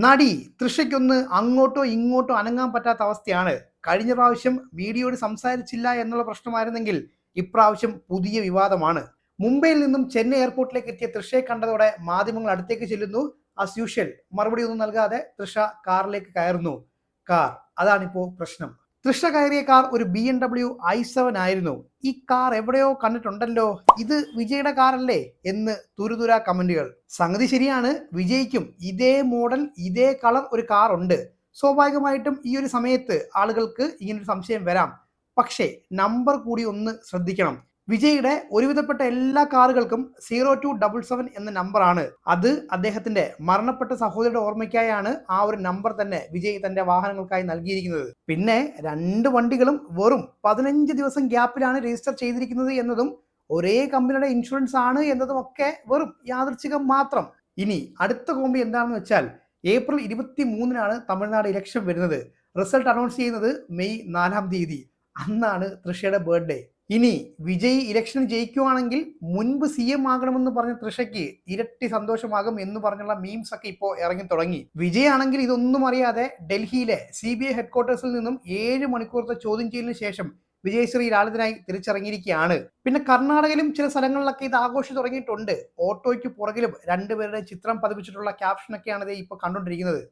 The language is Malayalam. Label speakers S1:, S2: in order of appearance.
S1: നടി തൃഷയ്ക്കൊന്ന് അങ്ങോട്ടോ ഇങ്ങോട്ടോ അനങ്ങാൻ പറ്റാത്ത അവസ്ഥയാണ്. കഴിഞ്ഞ പ്രാവശ്യം മീഡിയയോട് സംസാരിച്ചില്ല എന്നുള്ള പ്രശ്നമായിരുന്നെങ്കിൽ ഇപ്രാവശ്യം പുതിയ വിവാദമാണ്. മുംബൈയിൽ നിന്നും ചെന്നൈ എയർപോർട്ടിലേക്ക് എത്തിയ തൃഷയെ കണ്ടതോടെ മാധ്യമങ്ങൾ അടുത്തേക്ക് ചെല്ലുന്നു. ആസ് യൂഷ്വൽ മറുപടി ഒന്നും നൽകാതെ തൃഷ കാറിലേക്ക് കയറുന്നു. അതാണിപ്പോ പ്രശ്നം. തൃഷ കയറിയ കാർ ഒരു BMW i7 ആയിരുന്നു. ഈ കാർ എവിടെയോ കണ്ടിട്ടുണ്ടല്ലോ, ഇത് വിജയുടെ കാറല്ലേ എന്ന് തുരുതുരാ കമന്റുകൾ. സംഗതി ശരിയാണ്, വിജയ്ക്കും ഇതേ മോഡൽ ഇതേ കളർ ഒരു കാർ ഉണ്ട്. സ്വാഭാവികമായിട്ടും ഈ ഒരു സമയത്ത് ആളുകൾക്ക് ഇങ്ങനൊരു സംശയം വരാം. പക്ഷേ നമ്പർ കൂടി ഒന്ന് ശ്രദ്ധിക്കണം. വിജയുടെ ഒരുവിധപ്പെട്ട എല്ലാ കാറുകൾക്കും 0277 എന്ന നമ്പറാണ്. അത് അദ്ദേഹത്തിന്റെ മരണപ്പെട്ട സഹോദരിയുടെ ഓർമ്മയ്ക്കായാണ് ആ ഒരു നമ്പർ തന്നെ വിജയ് തന്റെ വാഹനങ്ങൾക്കായി നൽകിയിരിക്കുന്നത്. പിന്നെ 2 വണ്ടികളും വെറും 15 ദിവസം ഗ്യാപ്പിലാണ് രജിസ്റ്റർ ചെയ്തിരിക്കുന്നത് എന്നതും ഒരേ കമ്പനിയുടെ ഇൻഷുറൻസ് ആണ് എന്നതും ഒക്കെ വെറും യാദൃച്ഛികം മാത്രം. ഇനി അടുത്ത കോമ്പി എന്താണെന്ന് വെച്ചാൽ, ഏപ്രിൽ 23-നാണ് തമിഴ്നാട് ഇലക്ഷൻ വരുന്നത്. റിസൾട്ട് അനൗൺസ് ചെയ്യുന്നത് മെയ് 4-ാം തീയതി. അന്നാണ് തൃഷയുടെ ബർത്ത്ഡേ. ഇനി വിജയ് ഇലക്ഷന് ജയിക്കുവാണെങ്കിൽ മുൻപ് CM ആകണമെന്ന് പറഞ്ഞ തൃഷയ്ക്ക് ഇരട്ടി സന്തോഷമാകും എന്ന് പറഞ്ഞുള്ള മീംസ് ഒക്കെ ഇപ്പോൾ ഇറങ്ങി തുടങ്ങി. വിജയ് ആണെങ്കിൽ ഇതൊന്നും അറിയാതെ ഡൽഹിയിലെ CBI ഹെഡ്ക്വാർട്ടേഴ്സിൽ നിന്നും 7 മണിക്കൂറത്തെ ചോദ്യം ചെയ്യലിന് ശേഷം വിജയശ്രീ ലാളിതനായി തിരിച്ചിറങ്ങിയിരിക്കുകയാണ്. പിന്നെ കർണാടകയിലും ചില സ്ഥലങ്ങളിലൊക്കെ ഇത് ആഘോഷിച്ചു തുടങ്ങിയിട്ടുണ്ട്. ഓട്ടോയ്ക്ക് പുറകിലും 2 പേരുടെ ചിത്രം പതിപ്പിച്ചിട്ടുള്ള ക്യാപ്ഷനൊക്കെയാണ് ഇത് ഇപ്പോൾ കണ്ടുകൊണ്ടിരിക്കുന്നത്.